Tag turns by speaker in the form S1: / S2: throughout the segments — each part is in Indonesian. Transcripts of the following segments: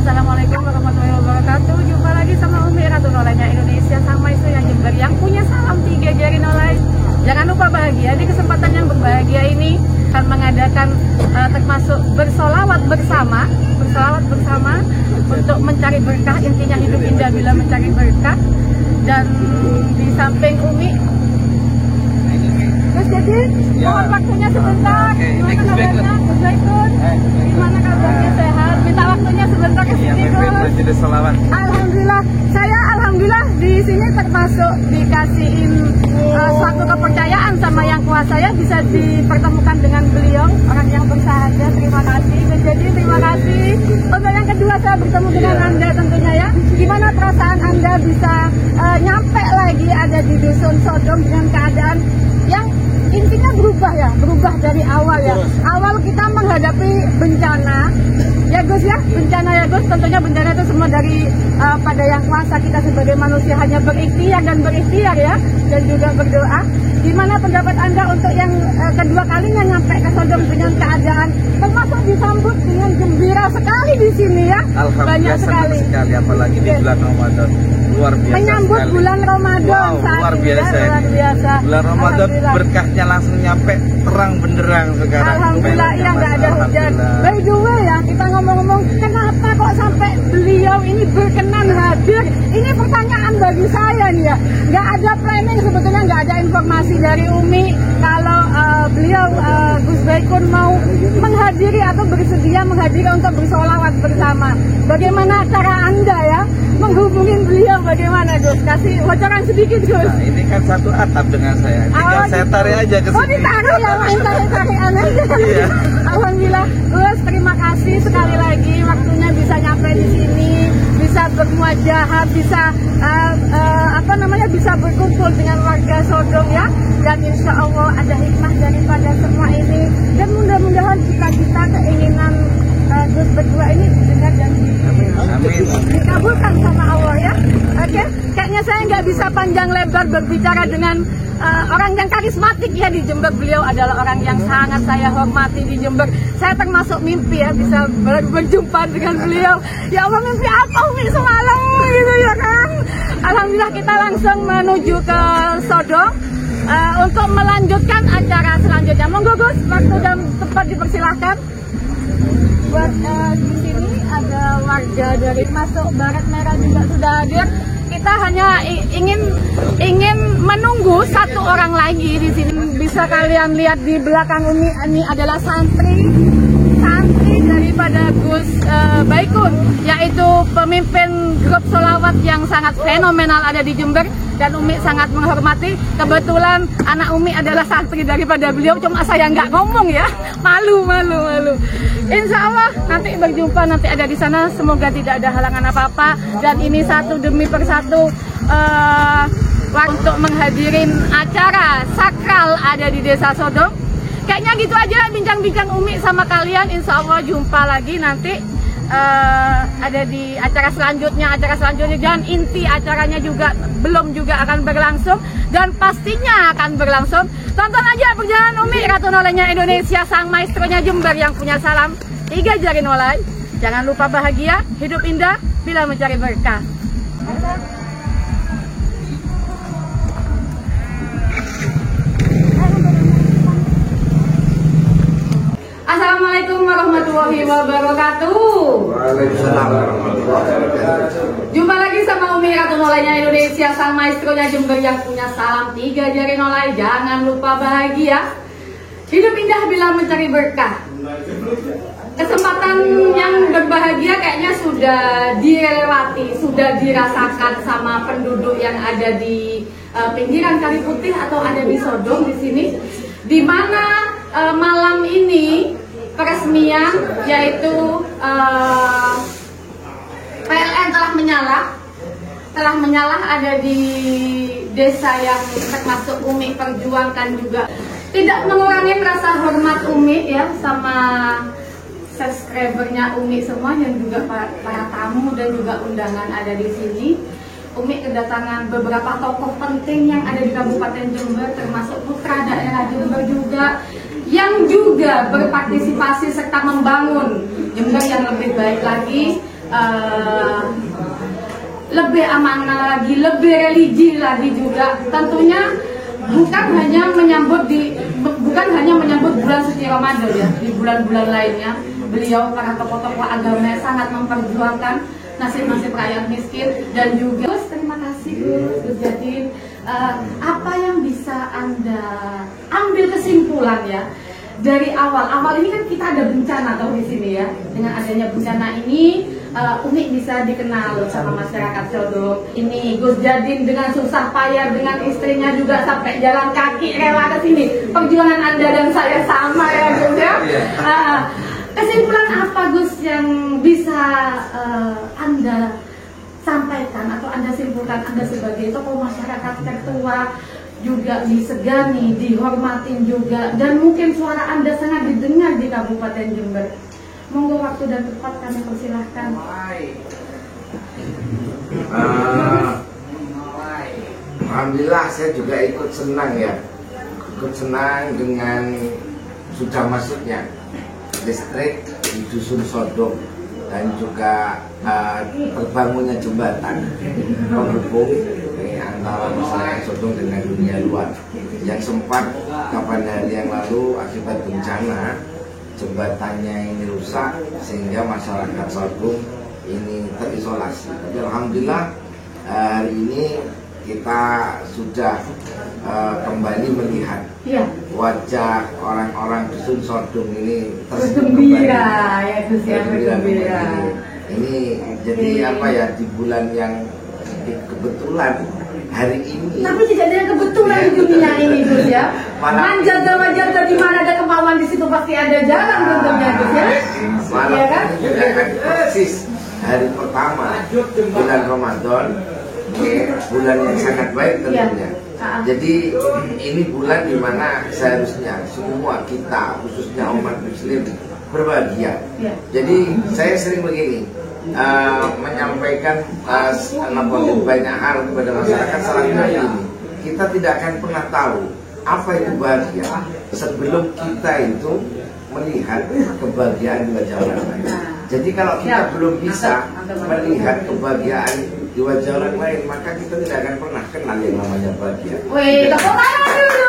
S1: Assalamualaikum warahmatullahi wabarakatuh. Jumpa lagi sama Umi Ratu Nolainya Indonesia, sang maestro yang Jember yang punya salam 3 jari nolai. Jangan lupa bahagia. Di kesempatan yang berbahagia ini akan mengadakan termasuk bersolawat bersama untuk mencari berkah. Intinya hidup indah bila mencari berkah. Dan di samping Umi, terus jadi mohon waktunya sebentar. Gimana kabarnya? Gus Baikun? Gimana kabarnya? Sehat? Minta waktunya sebentar ke sini, Gus. Alhamdulillah, saya alhamdulillah di sini termasuk dikasihin suatu kepercayaan sama yang kuasa, ya, bisa dipertemukan dengan beliau, orang yang bersahaja. Terima kasih. Jadi terima kasih. Untuk yang kedua saya bertemu dengan Anda tentunya, ya. Gimana perasaan Anda bisa nyampe lagi ada di Dusun Sodong dengan keadaan yang intinya berubah dari awal, ya. Awal kita menghadapi bencana, ya Gus, ya, bencana, ya Gus. Tentunya bencana itu semua dari pada yang kuasa. Kita sebagai manusia hanya berikhtiar, ya, dan juga berdoa. Gimana pendapat Anda untuk yang kedua kalinya nyampe ke Sodong dengan keadaan termasuk disambut dengan gembira sekali di sini, ya? Banyak sekali,
S2: apalagi di bulan Ramadan. Luar biasa
S1: menyambut
S2: sekali.
S1: bulan Ramadan saat
S2: luar
S1: ini,
S2: biasa.
S1: ya, luar biasa.
S2: Bulan Ramadan berkahnya langsung nyampe terang benderang sekarang.
S1: Alhamdulillah, ya, nggak ada hujan. By the way, ya, kita ngomong-ngomong kenapa kok sampai beliau ini berkenan hadir? Ini pertanyaan bagi saya nih, ya. Nggak ada planning sebetulnya, nggak ada informasi dari Umi kalau beliau Gus Baikun mau menghadiri atau bersedia menghadiri untuk bersolawat bersama. Bagaimana cara Anda, ya, menghubungin beliau? Bagaimana, Gus? Kasih bocoran sedikit, Gus.
S2: Nah, ini kan satu atap dengan saya. Tinggal saya tarik aja ke sini.
S1: Oh, ditarik, ya, main tarik-tarikan aja.
S2: Iya.
S1: Alhamdulillah, Gus, terima kasih sekali lagi waktunya bisa nyampe di sini, bisa bermuajahah, bisa bisa berkumpul dengan warga Sodong, ya. Dan insya Allah ada hikmah daripada semua ini. Dan mudah-mudahan cita-cita keinginan Gus berdua ini didengar dan dikabulkan sama Allah, ya. Oke, kayaknya saya nggak bisa panjang lebar berbicara dengan orang yang karismatik, ya, di Jember. Beliau adalah orang yang sangat saya hormati di Jember. Saya termasuk mimpi, ya, bisa berjumpa dengan beliau. Ya Allah, mimpi apa Umi semalam gitu, ya kan. Alhamdulillah kita langsung menuju ke Sodong untuk melanjutkan acara selanjutnya. Monggo Gus, waktu dan tempat dipersilahkan. Buat di sini ada warga dari masuk Barat Merah juga sudah hadir. Kita hanya ingin menunggu satu orang lagi di sini. Bisa kalian lihat di belakang ini adalah santri daripada Gus Baikun, yaitu pemimpin grup solawat yang sangat fenomenal ada di Jember, dan Umi sangat menghormati. Kebetulan anak Umi adalah santri daripada beliau, cuma saya nggak ngomong, ya, malu. Insya Allah nanti berjumpa, nanti ada di sana. Semoga tidak ada halangan apa-apa. Dan ini satu demi persatu untuk menghadirin acara sakral ada di Desa Sodong. Kayaknya gitu aja bincang-bincang Umi sama kalian. Insya Allah jumpa lagi nanti ada di acara selanjutnya. Dan inti acaranya belum akan berlangsung, dan pastinya akan berlangsung. Tonton aja perjalanan Umi Ratu Nolainya Indonesia, sang maestronya Jember yang punya salam 3 jari nolai. Jangan lupa bahagia, hidup indah bila mencari berkah. Assalamualaikum warahmatullahi wabarakatuh.
S2: Waalaikumsalam warahmatullahi wabarakatuh.
S1: Jumpa lagi sama Umi Ratu Nolainya Indonesia, sang maestronya Jember yang punya salam 3 jari nolai. Jangan lupa bahagia, hidup indah bila mencari berkah. Kesempatan yang berbahagia kayaknya sudah dilewati, sudah dirasakan sama penduduk yang ada di pinggiran Kali Putih atau ada di Sodong di sini, di mana malam ini peresmian, yaitu PLN telah menyala ada di desa yang termasuk Umi perjuangkan juga. Tidak mengurangi rasa hormat Umi, ya, sama subscribernya Umi semua, yang juga para tamu dan juga undangan ada di sini. Umi kedatangan beberapa tokoh penting yang ada di Kabupaten Jember, termasuk putra daerah Jember juga, yang juga berpartisipasi serta membangun Jember yang lebih baik lagi. lebih amanah lagi, lebih religi lagi juga. Tentunya bukan hanya menyambut bulan suci Ramadan ya, di bulan-bulan lainnya beliau para tokoh-tokoh agama sangat memperjuangkan nasib-nasib rakyat miskin. Dan juga Gus, terima kasih Gus Jadin. Apa yang bisa Anda ambil kesimpulan ya dari awal ini kan kita ada bencana tahu di sini ya. Dengan adanya bencana ini Umi bisa dikenal sama masyarakat Sodong. Ini Gus Jadin dengan susah payah dengan istrinya juga sampai jalan kaki rela ke sini. Perjuangan Anda dan saya sama ya Gus ya. Kesimpulan apa Gus yang bisa Anda sampaikan atau Anda simpulkan, Anda sebagai tokoh masyarakat tertua juga disegani, dihormatin juga, dan mungkin suara Anda sangat didengar di Kabupaten Jember. Monggo waktu dan tempat kami persilahkan.
S3: Alhamdulillah saya juga ikut senang ya, ikut senang dengan sudah masuknya listrik di Dusun Sodong dan juga terbangunnya jembatan penghubung antara masyarakat Sodong dengan dunia luar yang sempat kapan hari yang lalu akibat bencana jembatannya ini rusak sehingga masyarakat Sodong ini terisolasi. Tapi alhamdulillah hari ini kita sudah kembali melihat wajah orang-orang Dusun Sodong ini
S1: bergembira ya Gus ya, bergembira.
S3: Ini jadi apa ya, di bulan yang kebetulan hari ini.
S1: Tapi tidak ada yang kebetulan di dunia ini Gus ya. Manjaga-manjaga di mana ada kemauan di situ pasti ada jalan tentunya Gus ya.
S3: Malam kan juga akan persis hari pertama bulan Ramadan, bulan yang sangat baik tentunya. Jadi ini bulan dimana seharusnya semua kita khususnya umat muslim berbahagia. Jadi saya sering begini menyampaikan banyak hal kepada masyarakat selama ini. Kita tidak akan pernah tahu apa itu bahagia sebelum kita itu melihat kebahagiaan di wajah orang lain. Jadi kalau kita belum bisa melihat kebahagiaan di wajah orang lain, maka kita tidak akan pernah kenal yang namanya bahagia.
S1: Wih, tepuk tangan dulu.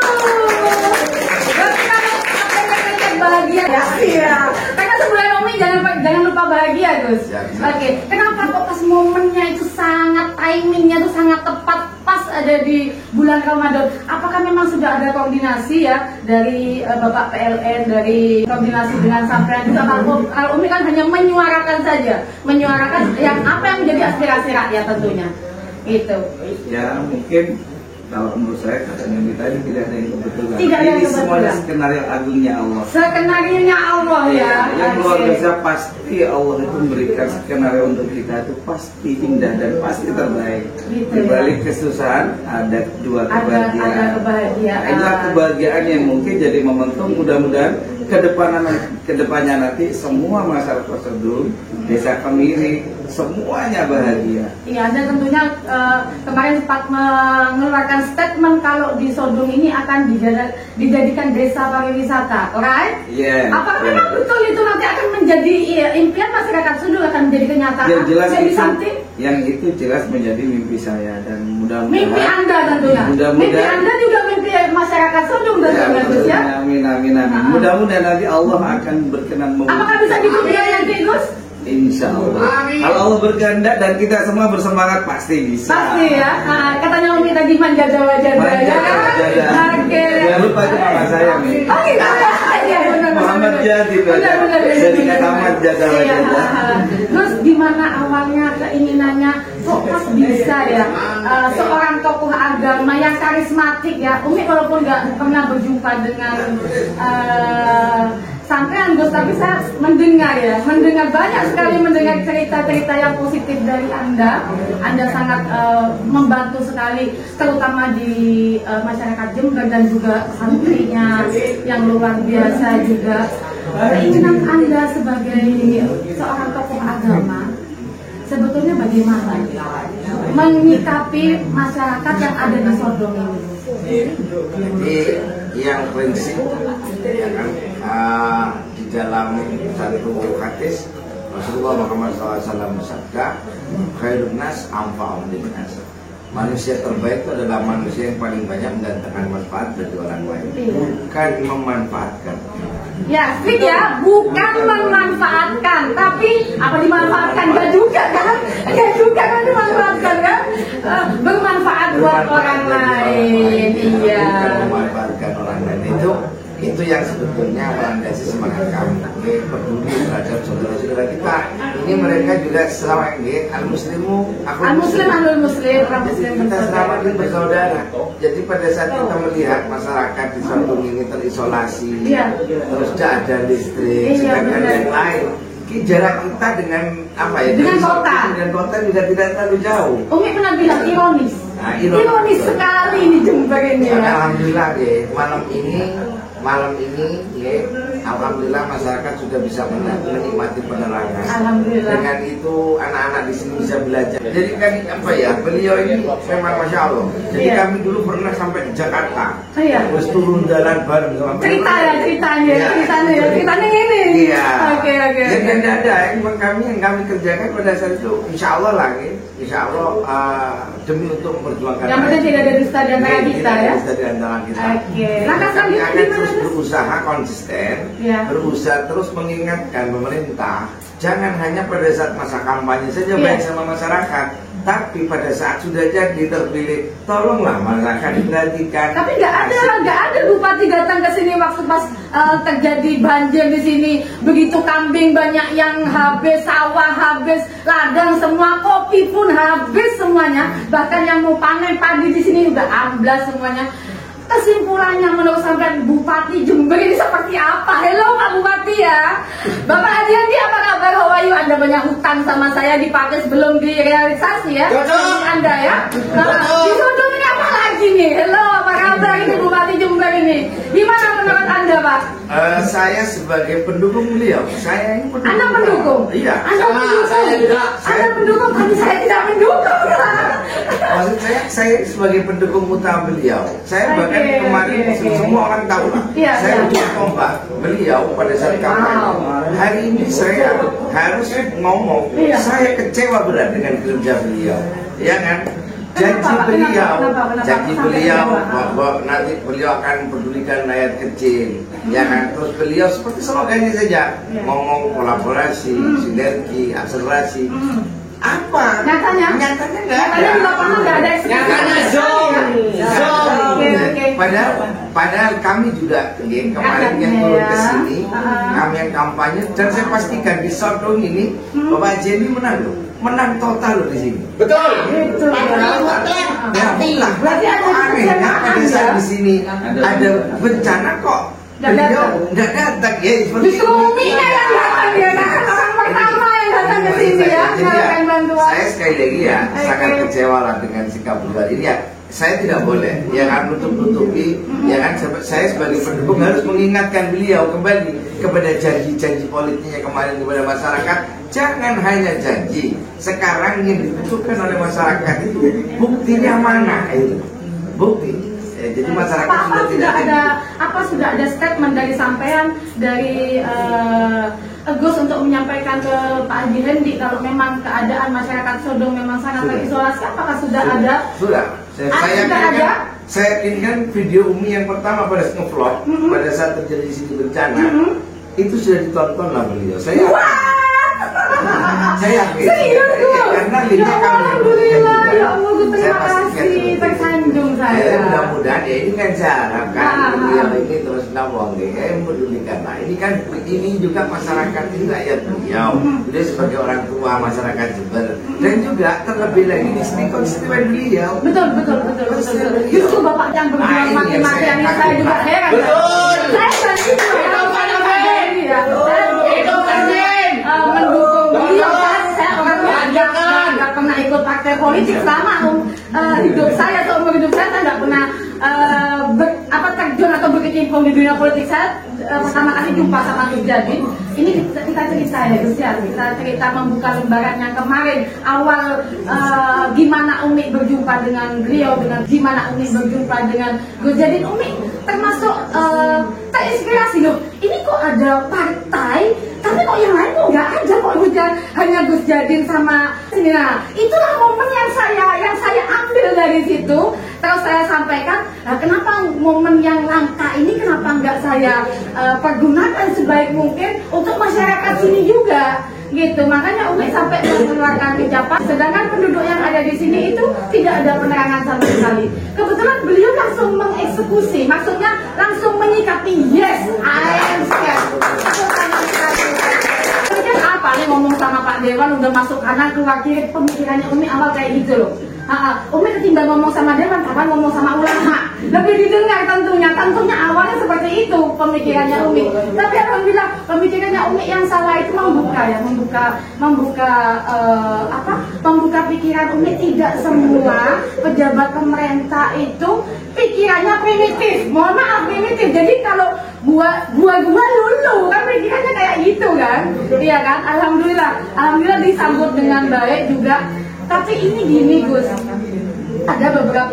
S1: Bahagia ya. Karena sebulan Umi jangan lupa bahagia Gus. Oke. Kenapa kok pas momennya itu sangat timingnya itu sangat tepat pas ada di bulan Ramadan? Apakah memang sudah ada koordinasi ya dari Bapak PLN, dari koordinasi dengan sampean juga? Kalau Umi kan hanya menyuarakan saja, menyuarakan yang apa yang menjadi aspirasi rakyat tentunya. Gitu.
S2: Ya mungkin kalau menurut saya katanya tadi tidak ada yang kebetulan.
S1: Tidak ada yang
S2: Ini
S1: kebetulan.
S2: semuanya skenario agungnya Allah.
S1: Skenario nya Allah ya.
S2: Yang luar biasa pasti Allah itu memberikan skenario untuk kita itu pasti indah dan pasti terbaik.
S1: Gitu,
S2: di balik kesusahan ada dua kebahagiaan.
S1: Ada kebahagiaan.
S2: Nah, inilah kebahagiaan yang mungkin jadi momentum mudah-mudahan kedepannya nanti semua masyarakat Sodong, desa Kemiri, semuanya bahagia.
S1: Iya, dan tentunya kemarin sempat mengeluarkan statement kalau di Sodong ini akan dijadikan desa pariwisata, alright?
S2: Iya.
S1: Apakah memang betul itu nanti akan menjadi impian masyarakat Sodong akan menjadi kenyataan?
S2: Yang jelas itu jelas menjadi mimpi saya dan mudah-mudahan
S1: mimpi Anda tentunya. Mimpi Anda juga mimpi masyarakat Sodong tentunya Gus ya.
S2: Amin amin amin. Mudah-mudahan nanti Allah akan berkenan
S1: Apakah bisa dibuka nanti Gus?
S2: Insya Allah. Kalau Allah berkehendak dan kita semua bersemangat pasti bisa.
S1: Pasti ya. Katanya Umi tadi menjaga wajah ya. Oke.
S2: Jangan lupa itu nama saya nih.
S1: Oh gitu ya.
S2: Muhammad Jadi. Jadi Muhammad jaga wajah.
S1: Terus gimana awalnya keinginannya kok pas bisa ya seorang tokoh agama yang karismatik ya. Umi walaupun nggak pernah berjumpa dengan sampean Gus, tapi saya mendengar banyak sekali mendengar cerita-cerita yang positif dari Anda. Anda sangat membantu sekali, terutama di masyarakat Jember dan juga santrinya yang luar biasa juga. Keinginan Anda sebagai seorang tokoh agama sebetulnya bagaimana menyikapi masyarakat yang ada di Sodong ini?
S3: Jadi yang prinsip ya kan, di dalam satu hadis Rasulullah Muhammad SAW bersabda, khairun nas anfa'uhum linnas. Manusia terbaik itu adalah manusia yang paling banyak mendatangkan manfaat bagi orang lain, bukan memanfaatkan.
S1: Ya, Fik ya, bukan memanfaatkan, tapi apa dimanfaatkan? Gak juga kan? Gak juga kan dimanfaatkan kan? Bermanfaat buat orang lain, iya.
S3: Bukan memanfaatkan orang lain itu yang sebetulnya melandasi semangat kami peduli terhadap saudara-saudara kita. Ini mereka juga selama ini al-muslimu
S1: al-muslim orang muslim
S3: kita selama ini bersaudara. Jadi pada saat kita melihat masyarakat di Sordong ini terisolasi, terus tidak ada listrik, sedangkan yang lain, jarak kita dengan apa ya? Dengan kota juga tidak terlalu jauh.
S1: Umi pernah bilang ironis.
S3: Nah,
S1: ironis sekali di Jember ini ya.
S3: Alhamdulillah ya, malam ini ya, alhamdulillah masyarakat sudah bisa menikmati penerangan.
S1: Alhamdulillah.
S3: Dengan itu anak-anak di sini bisa belajar. Jadi kan apa ya, beliau ini memang masya Allah. Jadi kami dulu pernah sampai di Jakarta, terus turun jalan bareng sama
S1: ceritanya ini.
S3: Iya.
S1: Oke.
S3: Jadi ada yang kami kerjakan pada saat itu, insya Allah lagi, insya Allah demi untuk memperjuangkan.
S1: Yang penting tidak ada dusta di antara kita ya.
S3: Dusta di antara kita.
S1: Oke. Langkah selanjutnya gimana?
S3: Berusaha konsisten, berusaha terus mengingatkan pemerintah, jangan hanya pada saat masa kampanye saja baik sama masyarakat, tapi pada saat sudah jadi terpilih, tolonglah masyarakat diperhatikan.
S1: Tapi nggak ada bupati datang ke sini waktu pas terjadi banjir di sini, begitu kambing banyak yang habis, sawah habis, ladang semua, kopi pun habis semuanya, bahkan yang mau panen padi di sini juga amblas semuanya. Kesimpulannya menurut sampean Bupati Jember ini seperti apa? Halo Pak Bupati ya. Bapak Adiandi apa kabar? How are you? Anda banyak hutang sama saya dipakai sebelum direalisasi ya. Anda ya. Di Sordong ini apa lagi nih? Halo apa kabar ini Bupati Jember ini? Gimana menurut Anda Pak?
S3: Saya sebagai pendukung beliau. Saya ini pendukung.
S1: Anda pendukung?
S3: Iya.
S1: Anda pendukung?
S3: Saya juga.
S1: Anda pendukung tapi saya tidak mendukung.
S3: Maksud saya sebagai pendukung utama beliau. Saya bahkan kemarin semua orang tahu lah. Saya ujung tombak beliau pada saat kampanye. Hari ini saya harus ngomong. Saya kecewa berat dengan kerja beliau. Ya kan? Janji beliau bahwa nanti beliau akan pedulikan rakyat kecil, ya kan? Terus beliau seperti slogannya saja ngomong kolaborasi, sinergi, akselerasi. Apa? Nyatanya nggak ada.
S1: Nyatanya
S3: zong. Padahal kami juga kemarin yang turun ke sini, kami yang kampanye, dan saya pastikan di Sordong ini Bapak Jenny menang total di sini.
S4: Betul.
S3: Ya, berarti ada anehnya pada saat di sini ada bencana kok beliau nggak datang ya.
S1: Justru Umi yang datang ya, orang pertama yang datang ke sini ya.
S3: Saya sekali lagi ya sangat kecewa lah dengan sikap beliau ini ya. Saya tidak boleh ya kan nutup-nutupi ya kan, saya sebagai pendukung harus mengingatkan beliau kembali kepada janji-janji politiknya kemarin kepada masyarakat. Jangan hanya janji, sekarang yang dibutuhkan oleh masyarakat itu buktinya mana itu bukti. Jadi masyarakat
S1: sudah ada statement dari sampean dari Gus untuk menyampaikan ke Pak Haji Hendi kalau memang keadaan masyarakat Sordong memang sangat terisolasi, apakah sudah ada?
S3: Sudah. Saya yakinkan video Umi yang pertama pada nge-vlog pada saat terjadi di sini bencana itu sudah ditonton lah beliau. Saya yakin. Karena linknya kami.
S1: Alhamdulillah, ya Allah, terima kasih, tersanjung saya.
S3: Mudah-mudahan ya ini kan saya harapkan beliau ini terus nawang mempedulikan. Nah ini kan ini juga masyarakat ini rakyat beliau. Beliau sebagai orang tua masyarakat Jember dan juga terlebih lagi di sini konstituen beliau. Betul.
S1: Justru Bapak yang berjuang mati-mati ini saya juga heran.
S4: Betul.
S1: Mendukung beliau kan, saya orangnya nggak pernah ikut partai politik selama hidup saya atau umur hidup saya nggak pernah terjun atau berkecimpung di dunia politik. Saya pertama kali jumpa sama Gus Jadi. Ini kita cerita ya Gus ya, kita cerita membuka lembaran yang kemarin awal gimana Umi berjumpa dengan beliau, dengan gimana Umi berjumpa dengan Gus Jadi. Umi termasuk terinspirasi loh. Ini kok ada partai tapi kok yang lain kok nggak ada, kok hanya Gus Jadin sama ini. Nah, itulah momen yang saya ambil dari situ. Terus saya sampaikan, nah, kenapa momen yang langka ini kenapa nggak saya pergunakan sebaik mungkin untuk masyarakat sini juga, gitu. Makanya Umi sampai mengeluarkan ucapan, sedangkan penduduk yang ada di sini itu tidak ada penerangan sama sekali. Kebetulan beliau langsung mengeksekusi, maksudnya langsung menyikapi, yes, I am scared. Mungkin apa nih ngomong sama Pak Dewan udah masuk kanan keluar kiri, pemikirannya Umi awal kayak gitu loh. Umi ketimbang ngomong sama Dewan, kapan ngomong sama ulama, lebih didengar tentunya awalnya seperti itu pemikirannya Umi. Tapi alhamdulillah pemikirannya Umi yang salah itu membuka pikiran Umi. Tidak semua pejabat pemerintah itu pikirannya primitif, mohon maaf primitif. Jadi kalau gua dulu kan pikirannya kayak gitu kan, iya kan. Alhamdulillah disambut dengan baik juga. Tapi ini gini Gus, ada beberapa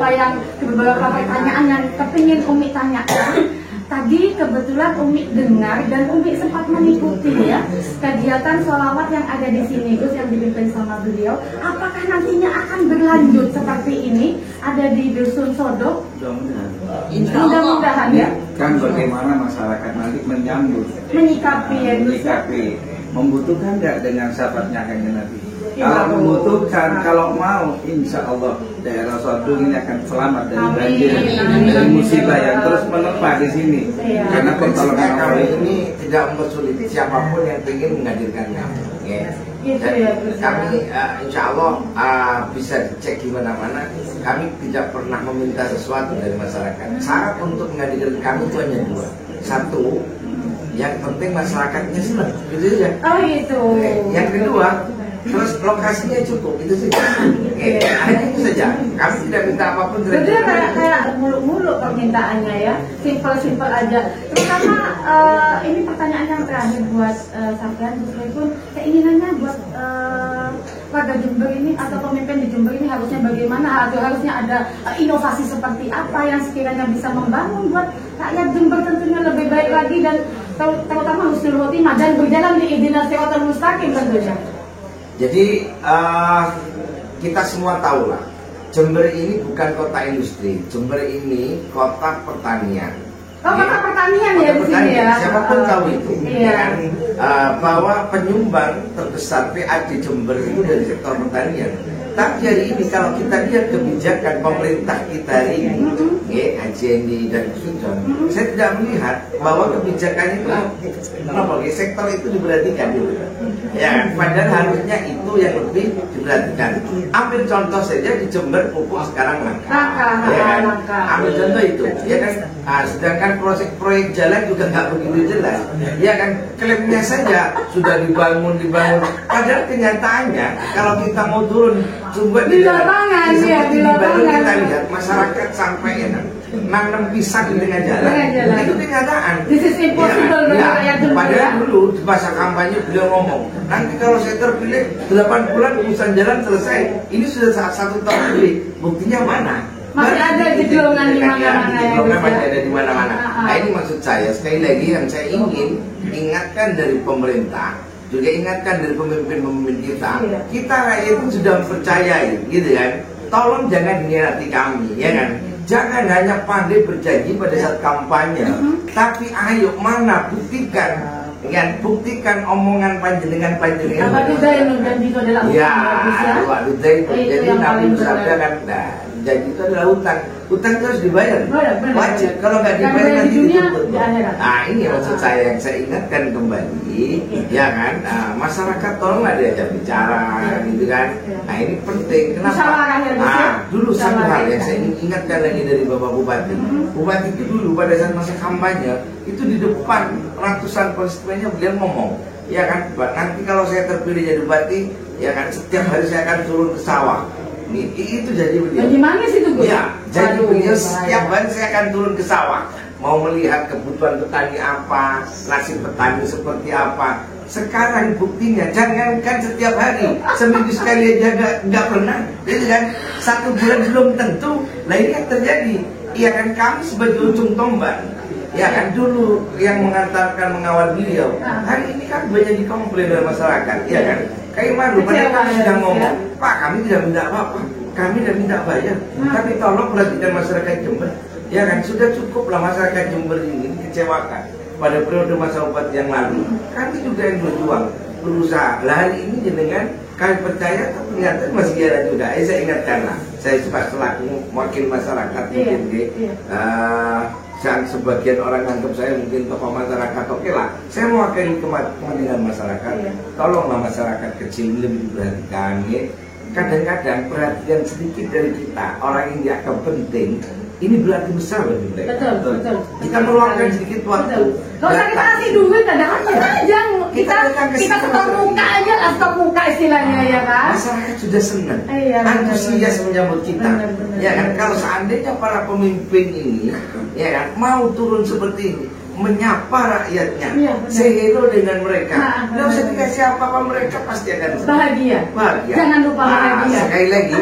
S1: pertanyaan yang kepingin Umi tanyakan. Tadi kebetulan Umi dengar dan Umi sempat mengikuti ya kegiatan sholawat yang ada di sini Gus, yang dipimpin sama beliau. Apakah nantinya akan berlanjut seperti ini ada di Dusun Sodok? Mudah-mudahan ya.
S2: Kan bagaimana masyarakat nanti menyambut,
S1: menyikapi ya Gus.
S2: Membutuhkan nggak dengan sahabatnya Kanjeng Nabi? Kalau membutuhkan, kalau mau, insya Allah daerah Sodok ini akan selamat dari banjir, dari musibah yang terus menerpa di sini. Karena pertolongan
S3: kami ini tidak mempersulit siapapun yang ingin menghadirkan kami. Dan kami insya Allah bisa dicek di mana-mana. Kami tidak pernah meminta sesuatu dari masyarakat. Syarat untuk menghadirkan kami itu hanya dua. Satu, yang penting masyarakatnya senang, gitu saja.
S1: Oh gitu.
S3: Yang kedua, terus lokasinya cukup, itu saja. Hanya itu saja. Kami tidak minta apapun.
S1: Jadi kayak muluk-muluk permintaannya ya, simple aja. Terutama ini pertanyaan yang terakhir buat sampean, meskipun keinginannya buat warga Jember ini atau pemimpin di Jember ini harusnya bagaimana? Harusnya ada inovasi seperti apa yang sekiranya bisa membangun buat rakyat Jember tentunya lebih baik lagi dan terutama husnul khotimah dan berjalan di ihdinas siratal mustaqim tentunya.
S3: Jadi kita semua tahu lah, Jember ini bukan kota industri, Jember ini kota pertanian.
S1: Oh, kota pertanian ya di sini ya.
S3: Siapapun tahu itu,
S1: iya.
S3: Bahwa penyumbang terbesar PAD Jember itu dari sektor pertanian. Tapi hari ini kalau kita lihat kebijakan pemerintah kita hari ini, Haji dan Kusudon, saya tidak melihat bahwa kebijakan itu sektor itu diperhatikan gitu. Ya, padahal harusnya itu yang lebih diperhatikan. Ambil contoh saja di Jember pupuk sekarang langka. Ambil contoh itu, ya kan. Sedangkan proyek jalan juga nggak begitu jelas, ya kan. Klaimnya saja sudah dibangun. Padahal kenyataannya kalau kita mau turun coba
S1: di lapangan
S3: kita lihat masyarakat sampai nanam pisang di tengah jalan. Itu kenyataan.
S1: This is impossible.
S3: Padahal dulu di masa kampanye beliau ngomong, nanti kalau saya terpilih 8 bulan urusan jalan selesai. Ini sudah satu terpilih. Buktinya mana?
S1: Masih ada jeglongan di mana-mana ya.
S3: Masih ada di mana-mana. Nah, ini maksud saya, sekali lagi yang saya ingin ingatkan dari pemerintah, juga ingatkan dari pemimpin-pemimpin kita. Kita rakyat itu sudah mempercayai, gitu kan. Tolong jangan diniati kami, ya kan. Jangan hanya pandai berjanji pada saat kampanye, tapi ayo mana buktikan, kan? Buktikan omongan panjenengan.
S1: Apa juga yang janji itu adalah
S3: utang, jadi Nabi bersabda kan, janji itu adalah utang itu harus dibayar, wajib. Kalau nggak dibayar nanti dituntut. Nah, ini maksud saya yang saya ingatkan kembali, ya kan. Masyarakat tolonglah diajak bicara, gitu kan. Nah, ini penting. Kenapa? Dulu satu hal yang saya ingin ingatkan lagi dari Bapak Bupati. Bupati itu dulu pada saat masa kampanye itu di depan ratusan konstituennya beliau ngomong, ya kan, nanti kalau saya terpilih jadi bupati, ya kan, setiap hari saya akan turun ke sawah. Itu jadi beliau.
S1: Jadi manis itu Gus?
S3: Ya, jadi beliau setiap hari saya akan turun ke sawah, mau melihat kebutuhan petani apa, nasib petani seperti apa. Sekarang buktinya, jangankan setiap hari, seminggu sekali aja nggak pernah. Jadi kan 1 bulan belum tentu. Nah, ini yang terjadi. Iya kan, kami sebagai ujung tombak, Ya kan dulu yang mengantarkan mengawal beliau. Hari ini kan banyak dikomplain oleh masyarakat, ya kan? Kayak malu, padahal kami sudah ngomong, Pak kami tidak minta apa-apa, kami tidak minta bayar, tapi tolong perhatikan masyarakat Jember. Ya kan sudah cukuplah masyarakat Jember ini dikecewakan pada periode masa bupati yang lalu. Kami juga yang berjuang, berusaha. Lah hari ini dengan kami percaya, ternyata masih ada juga. Saya ingatkanlah, saya selaku wakil masyarakat mungkin, sebagian orang anggap saya mungkin tokoh masyarakat, oke lah. Saya mewakili kepentingan masyarakat. Tolonglah masyarakat kecil lebih diperhatikan. Kadang-kadang perhatian sedikit dari kita, orang yang dianggap penting, ini berarti besar bagi mereka.
S1: Betul.
S3: Kita meluangkan sedikit waktu.
S1: Kalau kita kasih duit, kadang-kadang aja kita tetap muka aja, stop muka istilahnya ya kan.
S3: Masyarakat sudah senang,
S1: Iya,
S3: antusias menyambut kita.
S1: Benar.
S3: Ya kan, kalau seandainya para pemimpin ini, ya kan, mau turun seperti ini, menyapa rakyatnya, sehelo dengan mereka. Nggak usah dikasih apa-apa, mereka pasti akan
S1: bahagia. Jangan lupa bahagia.
S3: Sekali lagi,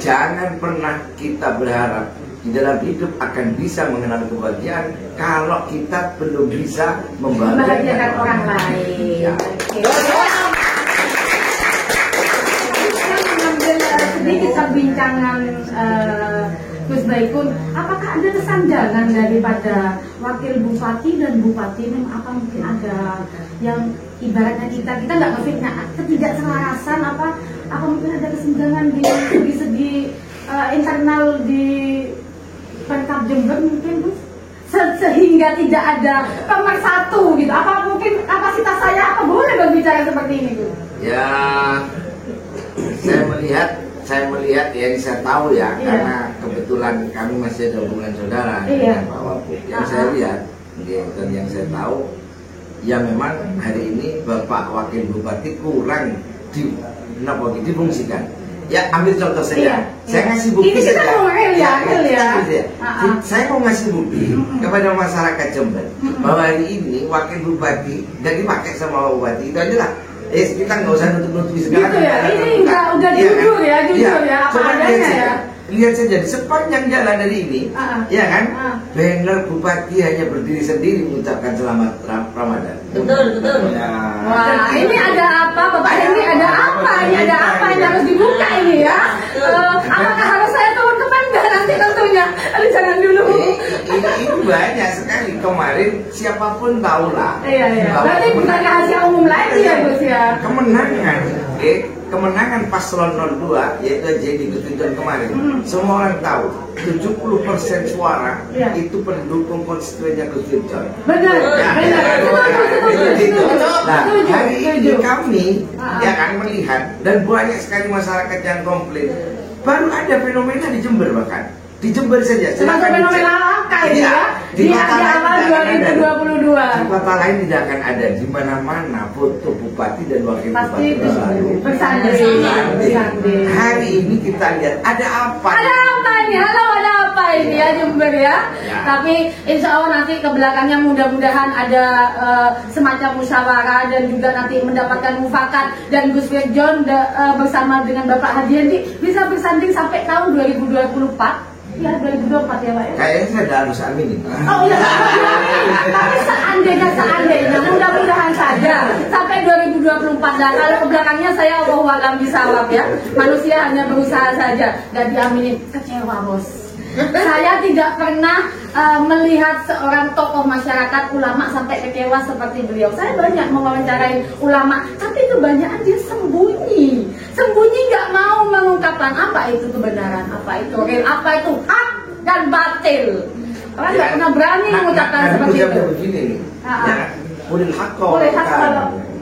S3: jangan pernah kita berharap di dalam hidup akan bisa mengenal kebahagiaan kalau kita belum bisa membahagiakan orang lain.
S1: Ya. Mengambil sedikit perbincangan Gus Baikun, apakah ada kesanjangan daripada wakil bupati dan bupati ini? Apa mungkin ada yang ibaratnya kita nggak ngefitnya ketidakselarasan, apa mungkin ada kesenjangan di segi-segi internal di Pemkab Jember mungkin Gus, sehingga tidak ada pemersatu gitu? Apa mungkin kapasitas saya apa boleh berbicara seperti ini Gus?
S3: Ya, saya melihat yang saya tahu ya, karena kebetulan kami masih ada hubungan saudara dengan Pak Wagub. Yang saya lihat dan yang saya tahu, ya memang hari ini Bapak Wakil Bupati kurang difungsikan. Ya ambil contoh saja, saya ngasih bukti
S1: ini
S3: saja. Saya mau ngasih bukti kepada masyarakat Jember bahwa hari ini Wakil Bupati dan dipakai sama Bupati itu aja lah. Kita nggak usah nutup-nutupi segala.
S1: Gitu ya, ini udah jujur ya, apa adanya ya.
S3: Lihat saja di sepanjang jalan dari ini, ya kan, banner bupati hanya berdiri sendiri mengucapkan selamat Ramadan. Betul.
S1: Wah, ini ada apa, Bapak? Ini ada apa? Ini ada apa yang harus dibuka ini ya? Apakah harus saya turun ke Pemda nanti tentunya? Aduh, jangan dulu.
S3: Ini banyak sekali kemarin, siapapun tahulah.
S1: Iya. Berarti bukan rahasia umum lagi ya, Gus ya?
S3: Kemenangan paslon 02 yaitu jadi ketujuan kemarin, semua orang tahu 70% suara itu pendukung konstituennya Gus Dur.
S1: Benar.
S3: Nah, hari ini kami ya kan melihat dan banyak sekali masyarakat yang komplain. Baru ada fenomena di Jember bahkan. Di Jember saja.
S1: Termasuk fenomena langka ini ya. Di awal 2022.
S3: Di kota lain tidak akan ada. Di mana-mana foto bupati dan wakil bupati bersanding. Hari ini kita lihat ada apa?
S1: Ada apa ini? Halo, ada apa ini ya Jember ya? Tapi insya Allah nanti ke belakangnya mudah-mudahan ada semacam musyawarah dan juga nanti mendapatkan mufakat dan Gus Firjon bersama dengan Bapak Hadiandi bisa bersanding sampai tahun 2024. Ya 2024 ya Pak ya?
S3: Kayaknya saya udah harus aminin.
S1: Oh iya, tapi seandainya mudah-mudahan saja sampai 2024 dan kalau ke belakangnya saya Allahu a'lam bishawab ya. Manusia hanya berusaha saja, gak diaminin, kecewa bos. Saya tidak pernah melihat seorang tokoh masyarakat ulama sampai kecewa seperti beliau. Saya banyak mewawancarai ulama, tapi kebanyakan dia sembunyi nggak mau mengungkapkan apa itu kebenaran, apa itu real, apa itu hak dan batil. Orang nggak pernah berani mengucapkan seperti itu.
S3: Begini nih, boleh hak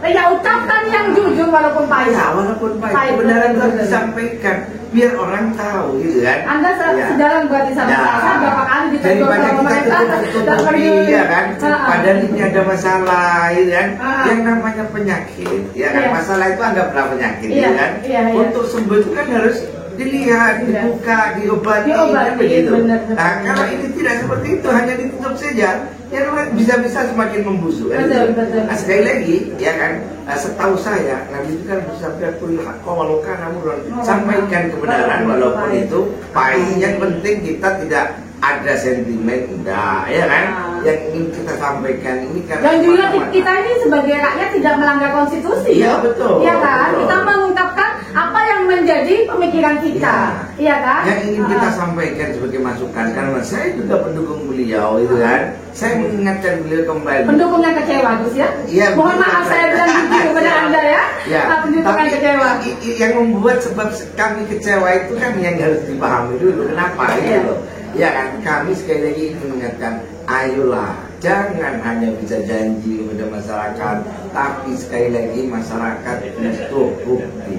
S1: ya ucapkan yang jujur walaupun pahit.
S3: Ya walaupun pahit, kebenaran harus disampaikan biar orang tahu gitu kan.
S1: Anda sejalan berarti sama saya berapa kali ditegur sama pemerintah dan pergi
S3: ya kan. Padahal ini ada masalah gitu kan. Yang namanya penyakit ya kan. Masalah itu anggaplah penyakit ya kan. Untuk sembuh itu kan harus dilihat, dibuka, diobati kan begitu. Nah kalau ini tidak seperti itu, hanya ditutup saja, ya bisa-bisa semakin membusuk. Nah, sekali lagi ya kan, setahu saya Nabi itu kan bersabda kulil haqqa walau kana murran, sampaikan kebenaran walaupun itu pahit. Yang penting kita tidak ada sentimen, enggak ya kan. yang ingin kita sampaikan ini karena
S1: Dan juga kita ini sebagai rakyat tidak melanggar konstitusi.
S3: Iya, betul.
S1: Iya kan?
S3: Betul.
S1: Kita mengungkapkan apa yang menjadi pemikiran kita. Iya kan?
S3: Yang ingin kita sampaikan sebagai masukan karena saya juga pendukung beliau itu kan. Saya mengingatkan beliau kembali.
S1: Pendukungnya kecewa Gus ya?
S3: Iya,
S1: Mohon maaf saya bilang gitu kepada Anda ya.
S3: Ya,
S1: Pendukungnya
S3: tapi
S1: kecewa.
S3: yang membuat sebab kami kecewa itu kan yang harus dipahami dulu. Kenapa
S1: Iya.
S3: itu loh? Ya kan, kami sekali lagi mengingatkan, ayolah, jangan hanya bisa janji kepada masyarakat, tapi sekali lagi masyarakat butuh bukti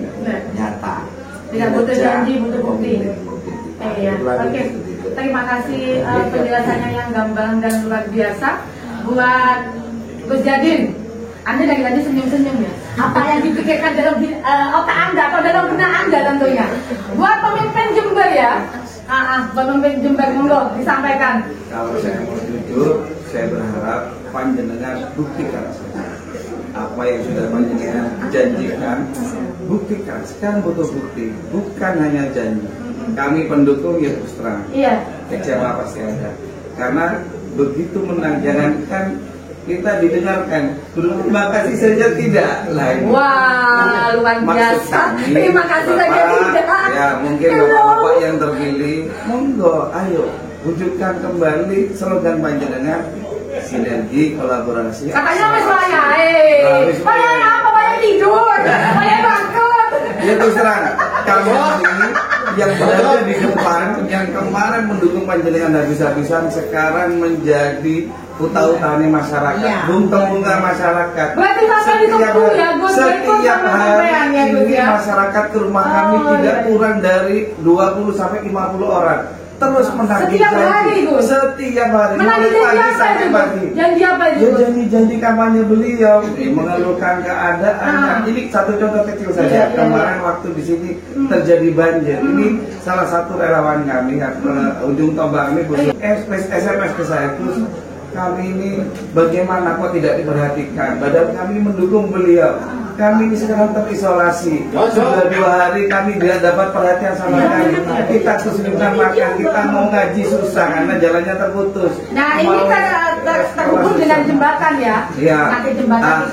S3: nyata.
S1: Tidak butuh janji, butuh bukti. Iya, oke. Terima kasih penjelasannya yang gamblang dan luar biasa buat Gus Jadin. Anda dari tadi senyum-senyum ya. Apa yang dipikirkan dalam otak Anda atau dalam benak Anda tentunya. Buat pemimpin Jember ya. Pemimpin Jember monggo disampaikan.
S2: Kalau saya mau jujur, saya berharap panjenengan buktikan apa yang sudah panjenengan janjikan, buktikan. Sekarang butuh bukti, bukan hanya janji. Kami pendukung ya terus terang.
S1: Iya.
S2: Kecewa pasti ada. Karena begitu menang, jangankan kita didengarkan, terima kasih saja tidak lain.
S1: Wah, luar biasa. Terima kasih saja tidak.
S2: Ya, mungkin bapak-bapak yang terpilih, monggo, ayo wujudkan kembali slogan panjenengan, sinergi, kolaborasi.
S1: Katanya Mas Waya, Waya apa? Waya tidur, Waya bangkrut.
S2: Ya terus terang, kami ini yang berada di depan, yang kemarin mendukung panjenengan habis-habisan, sekarang menjadi utang-utangnya masyarakat, bunga-bunga masyarakat.
S1: Berarti sampai ditunggu ya, Gus.
S2: Setiap hari ini masyarakat ke rumah kami tidak kurang dari 20 sampai 50 orang. Terus menagih
S1: setiap hari, Gus.
S2: Setiap hari.
S1: Menagih
S2: Mulai pagi
S1: janji apa
S2: sampai
S1: itu?
S2: pagi.
S1: Janji apa itu?
S2: Ya janji-janji kampanye beliau, mengeluhkan keadaan. Ini satu contoh kecil saja. Kemarin waktu di sini terjadi banjir. Ini salah satu relawan kami, ujung tombak ini, SMS ke saya, Gus. Kami ini bagaimana kok tidak diperhatikan? Padahal kami mendukung beliau. Kami ini sekarang terisolasi. Sudah 2 hari kami tidak dapat perhatian sama kami. Kita kesulitan makan, kita mau ngaji susah karena jalannya terputus.
S1: Nah ini terhubung dengan jembatan ya.
S2: Iya.
S1: Nanti jembatan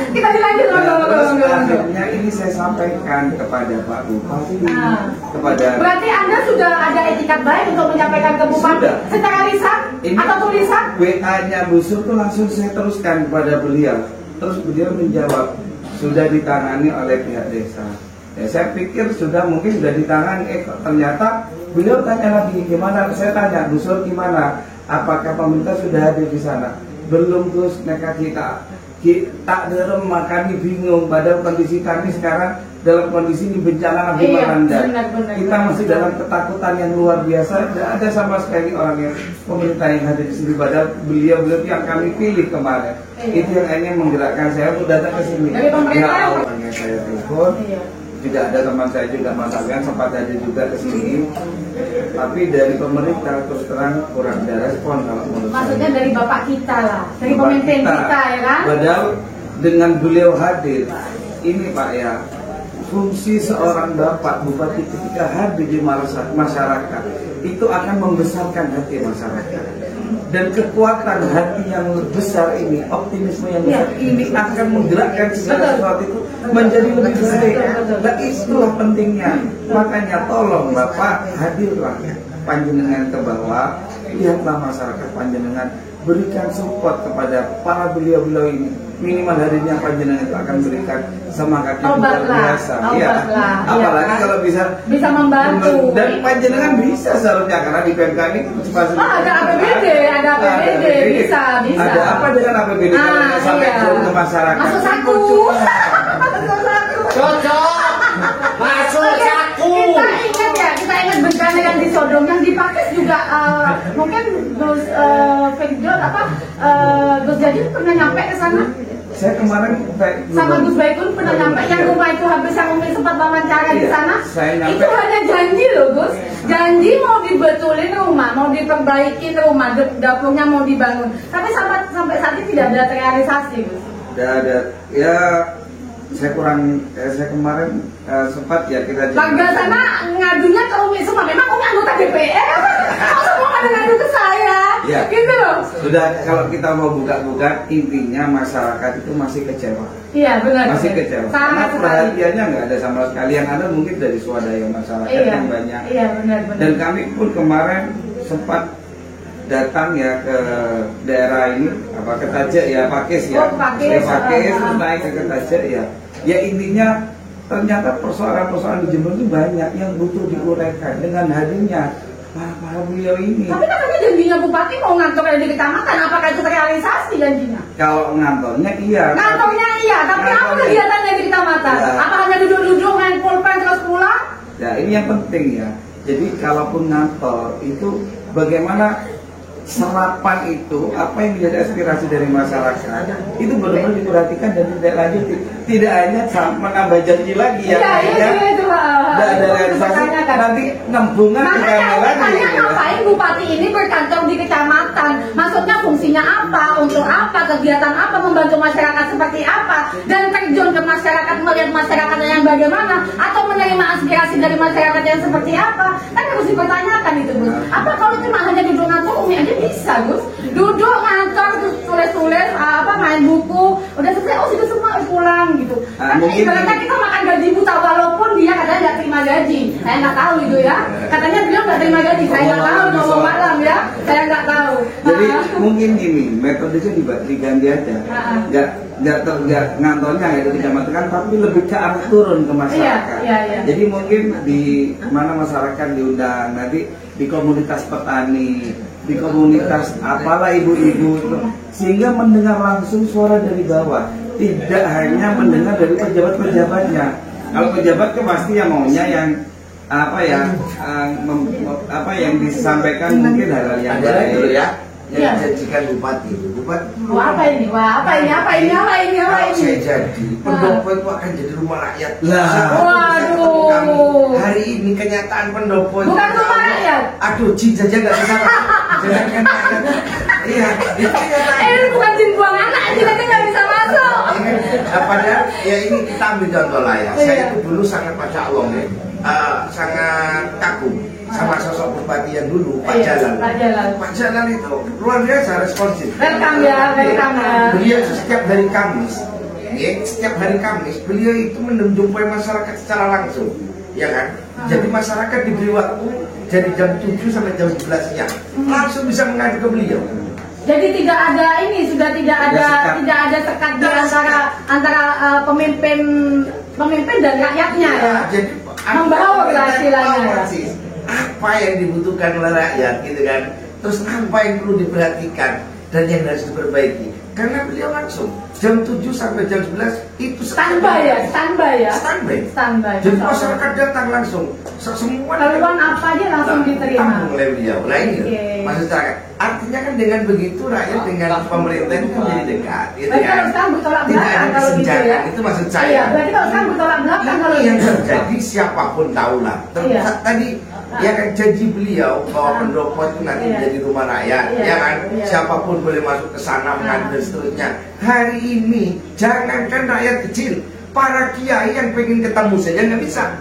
S1: kita dilanjut
S2: akhirnya ini saya sampaikan kepada Pak Bupati, kepada.
S1: Berarti Anda sudah ada etikat baik untuk menyampaikan ke Bupati secara lisan atau tulisan?
S2: WA-nya Bu Sur itu langsung saya teruskan kepada beliau. Terus beliau menjawab, sudah ditangani oleh pihak desa. Ya, saya pikir mungkin sudah ditangani, ternyata beliau tanya lagi, gimana? Saya tanya, Bu Sur gimana? Apakah pemerintah sudah hadir di sana? Belum, terus mereka kita derem, kami bingung. Padahal kondisi kami sekarang dalam kondisi ini bencana lagi melanda. Kita masih dalam ketakutan yang luar biasa. Tidak ada sama sekali orang yang pemerintah yang hadir di sini. Padahal beliau yang kami pilih kemarin. Itu yang akhirnya menggerakkan saya untuk datang ke sini. Ya awalnya saya telepon. Tidak ada teman saya juga mengatakan sempat hadir juga ke sini. Tapi dari pemerintah terus terang kurang ada respon kalau menurut saya.
S1: Maksudnya dari bapak kita lah, dari pemimpin kita ya kan?
S2: Padahal dengan beliau hadir, ini Pak ya, fungsi seorang bapak bupati ketika hadir di masyarakat itu akan membesarkan hati masyarakat. Dan kekuatan hati yang besar ini, optimisme yang besar ini akan menggerakkan segala sesuatu itu menjadi lebih baik. Dan itulah pentingnya. Makanya tolong Bapak hadirlah panjenengan ke bawah, lihatlah masyarakat panjenengan, berikan support kepada para beliau-beliau ini. Minimal harinya panjenengan itu akan berikan semangat yang luar biasa. Apalagi kalau bisa
S1: membantu.
S2: Dan panjenengan bisa seharusnya karena di PMK ini
S1: ada APBD, bisa.
S2: Ada apa dengan APBD kalau sampai turun ke masyarakat?
S1: Masuk saku.
S3: Cocok. Masuk saku.
S1: Kita ingat bencana yang di Sodom, yang di Pakis juga mungkin Gus Gus Jadin pernah nyampe ke sana?
S2: Saya kemarin
S1: sama Gus Baikun pernah nyampe, yang rumah itu habis yang Umi sempat wawancara di sana. Itu hanya janji loh Gus, janji mau dibetulin rumah, mau diperbaikin rumah, dapurnya mau dibangun. Tapi sampai saat ini tidak ada terrealisasi Gus.
S2: Tidak ada. Ya saya kemarin sempat ya kita
S1: warga sana ngadunya ke Umi semua. Memang Umi anggota DPR, kok semua pada ngadu ke saya,
S2: ya.
S1: Gitu loh.
S2: Sudah, kalau kita mau buka-buka, intinya masyarakat itu masih kecewa.
S1: Iya benar.
S2: Masih kecewa. Karena perhatiannya nggak ada sama sekali. Yang ada mungkin dari swadaya masyarakat yang banyak.
S1: Iya benar.
S2: Dan kami pun kemarin sempat datang ya ke daerah ini, ke Tajek ya, Pakis ya.
S1: Pakis.
S2: Terus naik ke Tajek ya. Ya intinya ternyata persoalan-persoalan di Jember itu banyak yang butuh diuraikan dengan hadirnya para beliau ini.
S1: Tapi katanya janjinya Bupati mau ngantor di kecamatan, apakah itu terrealisasi janjinya?
S2: Kalau ngantornya iya.
S1: Ngantornya iya, tapi apa kegiatannya di kecamatan? Ya. Apa hanya duduk-duduk main pulpen terus pulang?
S2: Ya ini yang penting ya. Jadi kalaupun ngantor itu bagaimana serapan itu, apa yang menjadi aspirasi dari masyarakat itu benar-benar diperhatikan dan tidak lanjut, tidak hanya menambah janji lagi ya.
S1: Itu
S2: ada realisasi nanti nembungan
S1: makanya lagi. Ngapain Bupati ini berkantor di kecamatan? Maksudnya fungsinya apa? Untuk apa? Kegiatan apa? Membantu masyarakat seperti apa? Dan terjun ke masyarakat, melihat masyarakatnya yang bagaimana? Atau menerima aspirasi dari masyarakat yang seperti apa? Kan harus dipertanyakan itu, Gus. Apa kalau cuma hanya duduk ngantor, Umi aja bisa, Gus? Duduk ngantor, tulis-tulis, main buku, udah selesai, sudah semua pulang gitu. Kan ibaratnya kita makan gaji buta, walaupun dia katanya nggak terima gaji. Saya nggak tahu gitu ya. Katanya beliau nggak terima gaji. Saya nggak tahu, ngomong malam ya. Saya nggak tahu.
S2: Jadi mungkin gini, metodenya diganti aja. Nggak ngantornya itu dikamakan, tapi lebih ke arah turun ke masyarakat.
S1: Iya.
S2: Jadi mungkin di mana masyarakat diundang nanti di komunitas petani, di komunitas apalah ibu-ibu itu, sehingga mendengar langsung suara dari bawah, tidak hanya mendengar dari pejabat-pejabatnya. Kalau pejabat kan pasti yang maunya yang yang disampaikan mungkin hal-hal yang baik
S3: dulu ya. Yang dijanjikan Bupati.
S1: Wah, apa ini?
S3: Kalau saya jadi pendopo itu akan jadi rumah rakyat.
S1: Waduh.
S3: Hari ini kenyataan pendopo itu
S1: bukan rumah rakyat.
S3: Aduh, jin saja nggak bisa. Jangan rakyat. Iya, itu kenyataan.
S1: Ini bukan jin buang anak, jin aja nggak bisa masuk.
S3: Padahal ya ini kita ambil contoh lah ya. Saya itu dulu sangat Masya Allah ya, sangat kagum sama sosok Bupati yang dulu, Pak Jalal. Pak Jalal itu luar biasa responsif.
S1: Welcome ya.
S3: Beliau setiap hari Kamis, beliau itu menjumpai masyarakat secara langsung, ya kan? Jadi masyarakat diberi waktu dari jam 7 sampai jam 11 siang, langsung bisa mengadu ke beliau.
S1: Jadi tidak ada sekat di antara pemimpin dan rakyatnya ya.
S3: Jadi
S1: membawa keberhasilannya.
S3: Apa yang dibutuhkan oleh rakyat gitu kan, terus apa yang perlu diperhatikan dan yang harus diperbaiki, karena beliau langsung jam 7 sampai jam 11 itu
S1: standby.
S3: Jadi masyarakat datang langsung, semua
S1: keluhan apa aja langsung diterima
S3: oleh beliau. Nah ini maksud saya, artinya kan dengan begitu rakyat dengan pemerintah itu menjadi dekat, gitu kan?
S1: Sekarang bertolak
S3: Tidak
S1: belakang
S3: ada
S1: kalau gitu ya.
S3: kesenjangan, itu maksud saya.
S1: Iya, berarti kalau sekarang bertolak belakang
S3: ini
S1: kalau
S3: yang
S1: gitu.
S3: terjadi siapapun tahulah. Tadi ya kan janji beliau bahwa pendopo itu nanti menjadi rumah rakyat, ya kan? Siapapun boleh masuk ke sana mengadu dan seterusnya. Hari ini jangankan rakyat kecil, para kiai yang pengen ketemu saja nggak bisa.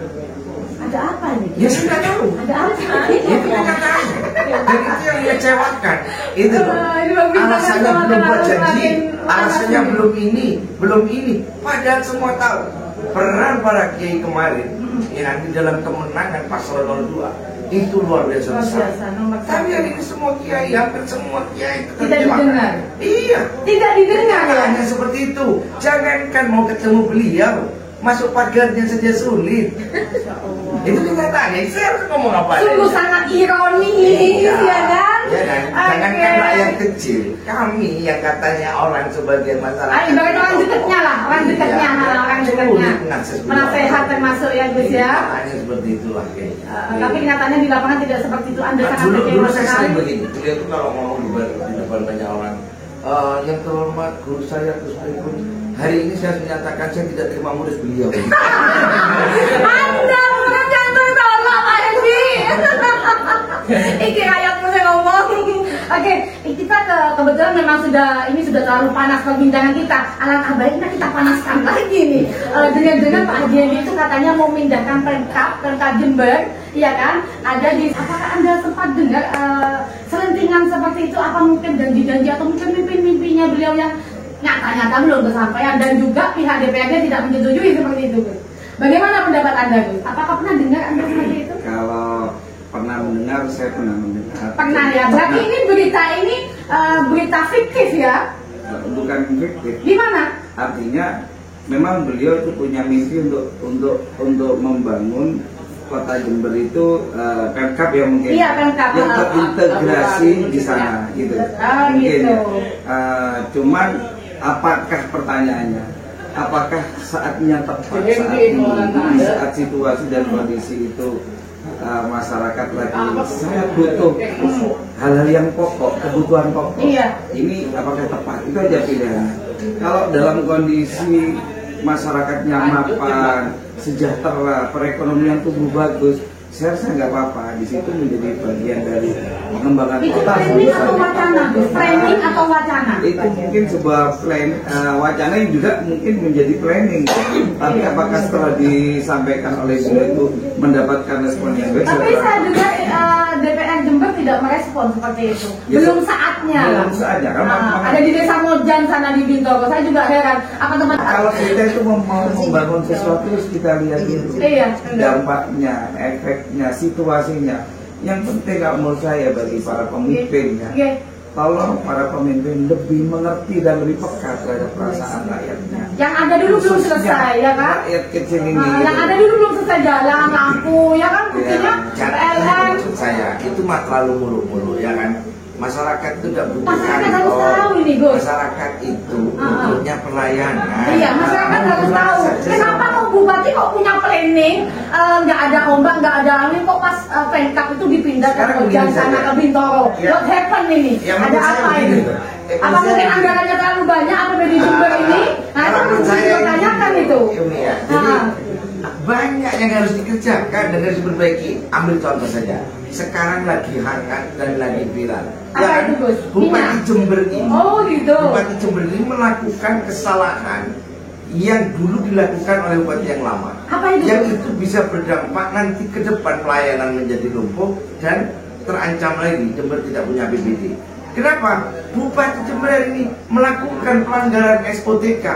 S1: Ada apa nih?
S3: Ya saya nggak tahu.
S1: Ada apa?
S3: Itu kenyataan. Dan itu yang mengecewakan. Itu alasannya belum buat janji, alasannya belum ini. Padahal semua tahu peran para kiai kemarin yang di dalam kemenangan paslon 02 itu luar biasa besar. Tapi hari ini semua kiai, hampir semua kiai
S1: tidak didengar.
S3: Iya,
S1: tidak didengar.
S3: Hanya seperti itu. Jangankan mau ketemu beliau, masuk pagarnya saja sulit. Itu kenyataannya. Saya harus ngomong apa?
S1: Sungguh sangat ironis, ya kan?
S3: Ya kan? Jangankan rakyat kecil, kami yang katanya orang sebagian masyarakat.
S1: Ibarat orang dekatnya lah, orang dekatnya. Penasehat termasuk ya Gus ya.
S3: Hanya seperti itulah kayaknya.
S1: Tapi kenyataannya di lapangan tidak seperti itu. Anda sangat kecewa
S3: Dulu saya
S1: sekali.
S3: sering begini. Beliau tuh kalau ngomong di depan banyak orang, yang terhormat guru saya Gus Pun, hari ini saya menyatakan saya tidak terima murid beliau.
S1: Anda bukan jantung tolong Pak Edi. Iki rakyat saya ngomong. Oke, kita kebetulan memang ini sudah terlalu panas perbincangan kita. Alangkah baiknya kita panaskan lagi nih. Dengan Pak Haji Hendy itu katanya mau mindahkan Pemkab Jember, iya kan? Ada di. Apakah Anda sempat dengar selentingan seperti itu? Apa mungkin janji-janji atau mungkin mimpi-mimpinya beliau yang nyata-nyata belum kesampaian dan juga pihak DPRD tidak menyetujui seperti itu, Gus? Bagaimana pendapat Anda, Gus? Apakah pernah dengar Anda seperti itu?
S2: Kalau pernah mendengar, saya pernah mendengar.
S1: Pernah ya. Berarti ini berita fiktif ya?
S2: Bukan fiktif.
S1: Gimana?
S2: Artinya memang beliau itu punya misi untuk membangun kota Jember itu Pemkab ya mungkin.
S1: Iya, Pemkab
S2: yang terintegrasi di sana gitu. Mungkin
S1: gitu.
S2: Cuman apakah pertanyaannya? Apakah saatnya tepat saat ini, di saat situasi dan kondisi itu masyarakat lagi sangat butuh hal-hal yang pokok, kebutuhan pokok.
S1: Iya.
S2: Ini apakah tepat? Itu aja pilihannya. Kalau dalam kondisi masyarakatnya mapan, sejahtera, perekonomian tumbuh bagus, saya rasa nggak apa-apa. Di situ menjadi bagian dari pengembangan
S1: Itu
S2: kota.
S1: framing atau wacana? Framing atau wacana?
S2: Itu mungkin sebuah plan, wacana yang juga mungkin menjadi planning. Tapi apakah setelah disampaikan oleh beliau itu mendapatkan respon yang baik?
S1: Tapi saya dengar DPR Jember tidak merespon seperti itu.
S2: Ya,
S1: Belum saatnya.
S2: Belum saatnya.
S1: Ada di Desa Mojan sana di Bintoro. Saya juga heran. Apa teman?
S2: Kalau kita itu mau membangun sesuatu harus kita lihat dulu
S1: Iya,
S2: dampaknya, efeknya, situasinya. Yang penting kalau menurut saya bagi para pemimpinnya, tolong para pemimpin lebih mengerti dan lebih peka terhadap perasaan rakyatnya.
S1: Yang ada dulu belum selesai, ya kan?
S2: Rakyat kecil ini.
S1: Yang ada dulu belum selesai jalan, lampu, ya kan? Buktinya PLN.
S3: Maksud saya itu mah terlalu mulu-mulu ya kan. Masyarakat itu tidak butuh
S1: Masyarakat harus tahu ini, Gus.
S3: Masyarakat itu butuhnya pelayanan.
S1: Iya, masyarakat harus tahu. Kenapa kok Bupati kok punya planning, nggak ada ombak, nggak ada angin, kok pas Pemkab itu dipindah ke Mojan sana ke Bintoro? What happened ini? Ada apa ini? Apa mungkin anggarannya terlalu banyak atau di Jember ini? Nah, itu harus ditanyakan itu.
S3: Jadi banyak yang harus dikerjakan dan harus diperbaiki. Ambil contoh saja. Sekarang lagi hangat dan lagi viral.
S1: Apa itu, Gus?
S3: Bupati Jember ini.
S1: Oh gitu.
S3: Bupati Jember ini melakukan kesalahan yang dulu dilakukan oleh bupati yang lama.
S1: Apa itu?
S3: Yang itu bisa berdampak nanti ke depan pelayanan menjadi lumpuh dan terancam lagi Jember tidak punya APBD. Kenapa? Bupati Jember ini melakukan pelanggaran SOTK.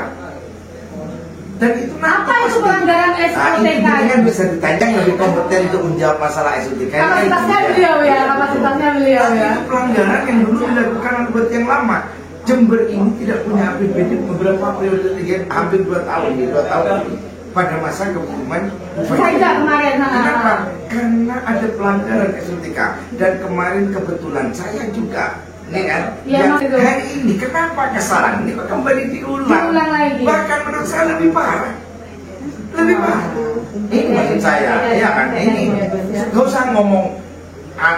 S3: Dan itu
S1: apa itu pelanggaran SOTK?
S3: Ini kan bisa ditanya lebih kompeten untuk menjawab masalah SOTK.
S1: Kapasitasnya beliau ya, kapasitasnya beliau ya.
S3: Itu pelanggaran yang dulu dilakukan oleh bupati yang lama. Jember ini tidak punya APBD beberapa periode hampir 2 tahun ini, 2 tahun ini. Pada masa kepemimpinan
S1: Saja kemarin.
S3: Kenapa? Karena ada pelanggaran SOTK. Dan kemarin kebetulan saya juga nih kan,
S1: ya,
S3: hari ini kenapa kesalahan ini kembali diulang
S1: lagi.
S3: Bahkan menurut saya lebih parah. Lebih parah. Ini maksud saya, ya kan, ini gak usah ngomong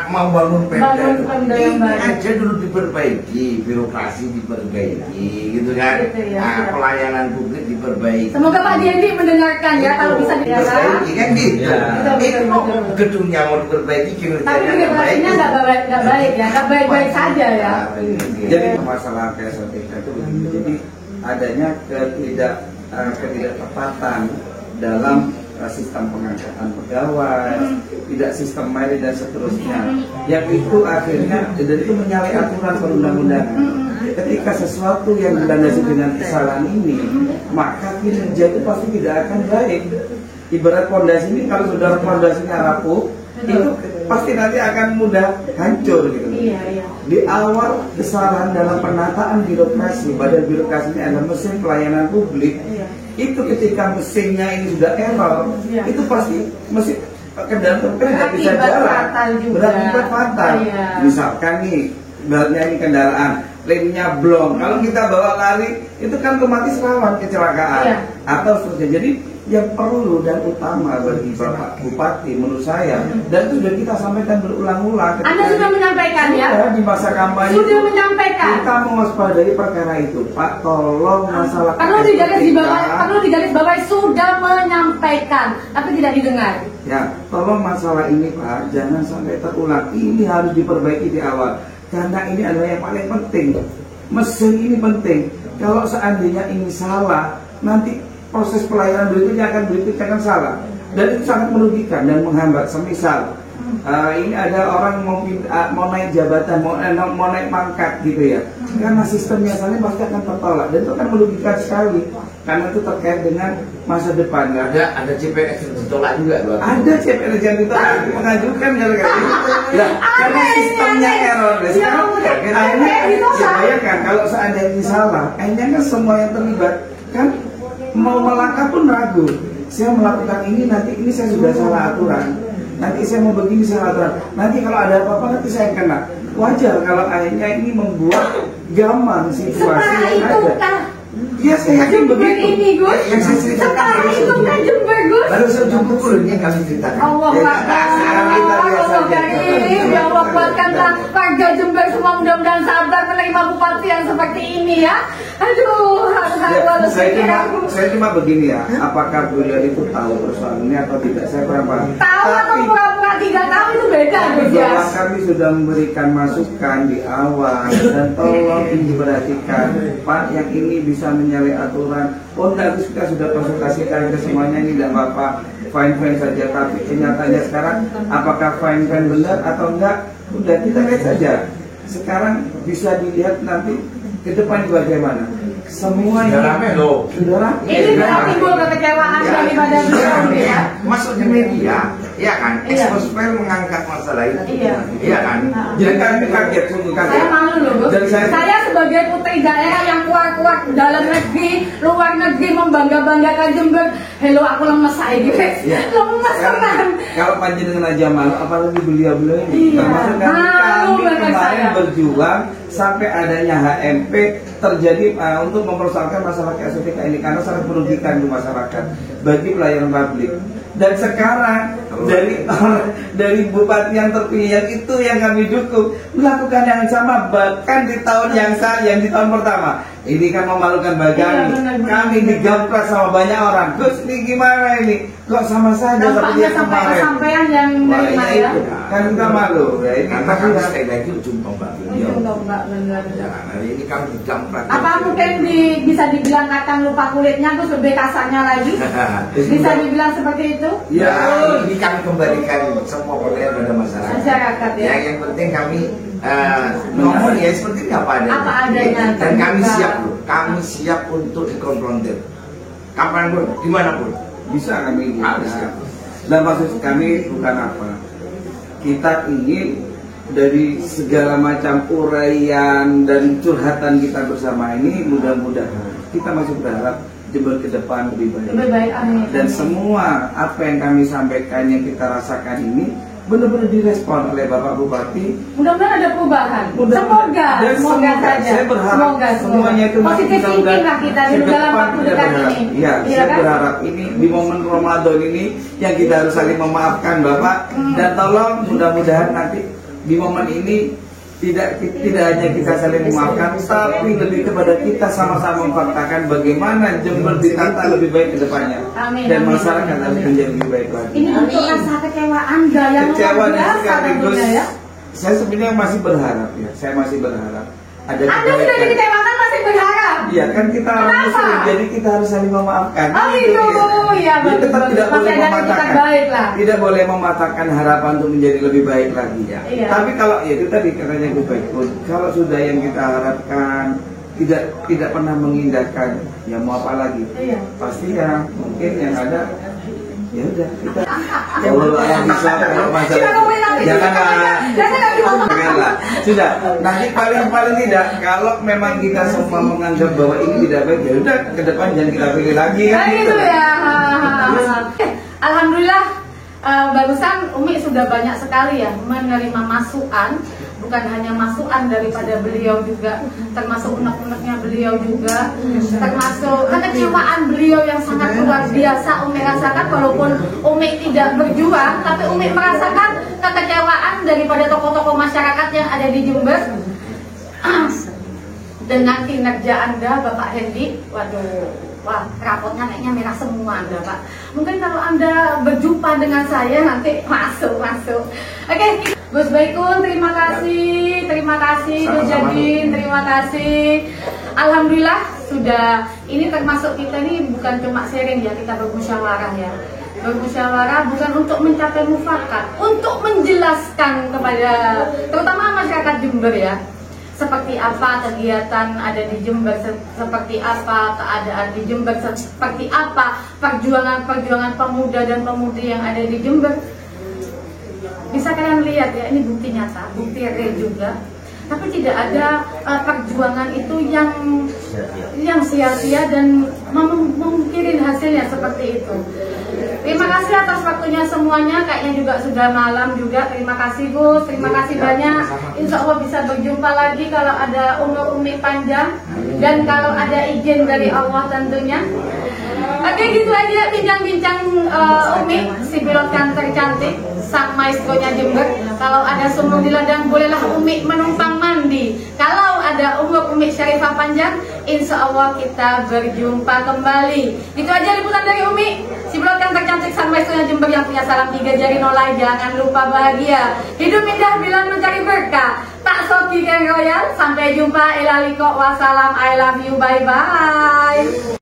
S3: mau bangun Pemda, ini aja dulu diperbaiki, birokrasi diperbaiki, gitu kan, pelayanan publik diperbaiki.
S1: Semoga Pak Hendy mendengarkan ya, kalau bisa
S3: diperbaiki kan gitu. Itu mau gedungnya mau diperbaiki,
S1: tapi birokrasinya nggak baik ya, nggak baik-baik saja ya.
S2: Jadi masalah SOTK itu begini, jadi adanya ketidaktepatan dalam sistem pengangkatan pegawai, tidak sistematis dan seterusnya. Yang itu akhirnya dan itu menyalahi aturan perundang-undangan. Ketika sesuatu yang dilandasi dengan kesalahan ini, maka kinerja itu pasti tidak akan baik. Ibarat fondasi ini, kalau sudah fondasinya rapuh, itu pasti nanti akan mudah hancur gitu. Di awal kesalahan dalam penataan birokrasi, badan birokrasi ini adalah mesin pelayanan publik. Itu ketika mesinnya ini sudah error, itu pasti mesin kendaraan tidak bisa jalan, berakibat fatal. Misalkan nih, ibaratnya ini kendaraan, remnya blong, kalau kita bawa lari, itu kan otomatis rawan kecelakaan atau seterusnya. Jadi yang perlu dan utama bagi Bapak Bupati menurut saya, dan itu sudah kita sampaikan berulang-ulang.
S1: Anda sudah menyampaikan ya?
S2: Di masa kampanye
S1: sudah menyampaikan.
S2: Kita mewaspadai perkara itu, Pak. Tolong masalah
S1: perlu digaris bawahi sudah menyampaikan, tapi tidak didengar.
S2: Ya, tolong masalah ini Pak, jangan sampai terulang. Ini harus diperbaiki di awal, karena ini adalah yang paling penting. mesin ini penting. Kalau seandainya ini salah, nanti proses pelayanan berikutnya akan salah, dan itu sangat merugikan dan menghambat. Semisal ini ada orang mau naik jabatan, mau naik pangkat gitu ya, karena sistemnya salah pasti akan tertolak, dan itu akan merugikan sekali karena itu terkait dengan masa depan.
S3: Ada CPNS yang ditolak juga, Bang.
S2: Ada CPNS yang ditolak, mengajukan gara-gara itu. Nah, karena sistemnya error. Sekarang akhirnya bayangkan kalau seandainya ini salah, akhirnya kan semua yang terlibat kan mau melangkah pun ragu. Saya melakukan ini, nanti ini saya sudah salah aturan. Nanti saya mau begini salah aturan. Nanti kalau ada apa-apa nanti saya kena. Wajar kalau akhirnya ini membuat gamang situasi yang ada. Iya, saya yakin begitu.
S1: Ini Gus,
S2: Yang saya ceritakan
S1: separah itu kan Jember Gus.
S3: Baru sejumlah dulu ini kami ceritakan.
S1: Allah ya Allah, kuatkanlah warga Jember semua, mudah-mudahan sabar menerima bupati yang seperti ini ya. Aduh,
S2: saya cuma begini ya, apakah beliau itu tahu persoalannya atau tidak, saya kurang paham.
S1: Tahu atau pura-pura tidak tahu itu beda Gus ya.
S2: Bahwa kami sudah memberikan masukan di awal, dan tolong diperhatikan, Pak, yang ini bisa menyalahi aturan. Oh enggak, kita sudah konsultasikan ke semuanya, ini tidak apa-apa, fine-fine saja. Tapi kenyataannya sekarang, apakah fine-fine benar atau enggak, udah kita lihat saja. Sekarang bisa dilihat nanti ke depan bagaimana. Semua
S3: Sudah rame loh.
S2: Sudah rame.
S1: Ini berarti timbul kekecewaan daripada beliau ya.
S3: Masuk di media, ya kan? Expose Fair mengangkat masalah itu. Iya kan?
S2: Jadi kami kaget, sungguh kaget.
S1: Saya malu loh Gus.
S2: Dan
S1: Saya sebagai putri daerah yang kuat-kuat dalam negeri, luar negeri, membangga-banggakan Jember. Hello, aku lemes saya gitu. Lemes teman.
S2: Kalau panjenengan aja malu, apalagi beliau-beliau ini.
S1: Iya.
S2: Termasuk kami
S1: Malu
S2: kemarin
S1: saya.
S2: berjuang sampai adanya HMP terjadi untuk mempersoalkan masalah KSTK ini, karena sangat merugikan di masyarakat bagi pelayanan publik. Dan sekarang dari bupati yang terpilih yang itu yang kami dukung melakukan yang sama, bahkan di tahun yang di tahun pertama. Ini kan memalukan bagi kami. Kami digampras sama banyak orang. Gus, ini gimana ini? Kok sama saja seperti yang kemarin?
S1: Kesampaian yang menerima ya.
S2: Kan kita malu. Ya, ini
S3: Karena kami sekali lagi ujung tombak beliau.
S1: Ujung tombak, benar.
S3: Ya, hari ini kami digamprat.
S1: Apa mungkin bisa dibilang kacang lupa kulitnya, Gus, lebih kasarnya lagi? Bisa dibilang seperti itu?
S3: Ya, ini kami kembalikan semua pelayanan pada masyarakat.
S1: Ya.
S3: Yang penting kami ngomong ya seperti apa adanya. Dan kami siap untuk dikonfrontir. Kapanpun, dimanapun.
S2: Bisa kami
S3: Bisa.
S2: Dan maksud kami bukan apa, kita ingin dari segala macam uraian dan curhatan kita bersama ini, mudah-mudahan kita masih berharap Jember ke depan lebih baik.
S1: Lebih baik, amin.
S2: Dan semua apa yang kami sampaikan, yang kita rasakan ini benar-benar direspon oleh Bapak Bupati.
S1: Mudah-mudahan ada perubahan. Semoga saja.
S2: Saya berharap semuanya itu
S1: positif thinking lah kita di dalam waktu dekat ini.
S2: Iya, saya berharap ini di momen Ramadan ini yang kita harus saling memaafkan Bapak, dan tolong mudah-mudahan nanti di momen ini tidak hanya kita saling memaafkan, tapi lebih kepada kita sama-sama memfaktakan bagaimana Jember ditata lebih baik ke depannya.
S1: Amin,
S2: Dan
S1: amin,
S2: masyarakat
S1: amin.
S2: harus menjadi lebih baik lagi.
S1: Ini bentuk rasa kecewaan Anda yang
S2: Kecewa
S1: luar
S2: dan
S1: biasa
S2: sekaligus
S1: tentunya ya.
S2: saya sebenarnya masih berharap ya, saya masih berharap ada
S1: Anda sudah dikecewakan masih berharap.
S2: Iya kan, kita orang
S1: Kenapa?
S2: Muslim, jadi kita harus saling memaafkan.
S1: Oh gitu, ya
S2: Jadi tetap tidak boleh
S1: masih ada etikat
S2: mematahkan,
S1: baik lah.
S2: tidak boleh mematahkan harapan untuk menjadi lebih baik lagi ya.
S1: Iya.
S2: Tapi kalau ya itu tadi katanya Gus Baikun, kalau sudah yang kita harapkan tidak pernah mengindahkan, ya mau apa lagi?
S1: Iya.
S2: Pasti ya mungkin yang ada ya udah kita kalau yang bisa kalau masalah janganlah sudah nanti paling tidak kalau memang kita semua menganggap bahwa ini tidak baik, ya udah ke depan jangan kita pilih lagi kan
S1: Nah, gitu ya. Alhamdulillah barusan Umi sudah banyak sekali ya menerima masukan, bukan hanya masukan daripada beliau juga, termasuk unek-uneknya beliau juga, termasuk kekecewaan beliau yang sangat luar biasa Umi rasakan, walaupun Umi tidak berjuang, tapi Umi merasakan kekecewaan daripada tokoh-tokoh masyarakat yang ada di Jember dengan kinerja Anda, Bapak Hendy. Waduh, wah, rapotnya kayaknya merah semua Anda, Pak. Mungkin kalau Anda berjumpa dengan saya nanti masuk. Oke, Gus Baikun, terima kasih Gus Jadin, terima kasih. Alhamdulillah sudah, ini termasuk kita ini bukan cuma sharing ya, kita bermusyawarah ya. Bermusyawarah bukan untuk mencapai mufakat, untuk menjelaskan kepada terutama masyarakat Jember ya, seperti apa kegiatan ada di Jember, seperti apa keadaan di Jember, seperti apa perjuangan pemuda dan pemudi yang ada di Jember. Bisa kalian lihat ya, ini bukti nyata, bukti real juga. Tapi tidak ada perjuangan itu yang sia-sia dan memungkirin hasilnya seperti itu. Terima kasih atas waktunya semuanya, kayaknya juga sudah malam juga. Terima kasih Gus, terima kasih banyak. Insya Allah bisa berjumpa lagi kalau ada umur Umi panjang dan kalau ada izin dari Allah tentunya. Oke, gitu aja bincang-bincang Umi, si pilot kantor cantik, sang maestronya Jember. Kalau ada sumur di ladang, bolehlah Umi menumpang mandi. Kalau ada umur Umi Syarifah panjang, insya Allah kita berjumpa kembali. Itu aja liputan dari Umi, si pilot kantor cantik, sang maestronya Jember yang punya salam 3 jari nolai. Jangan lupa bahagia, hidup indah bila mencari berkah. Tak soki Gang Royal, sampai jumpa, ilaliko, wassalam, I love you, bye-bye.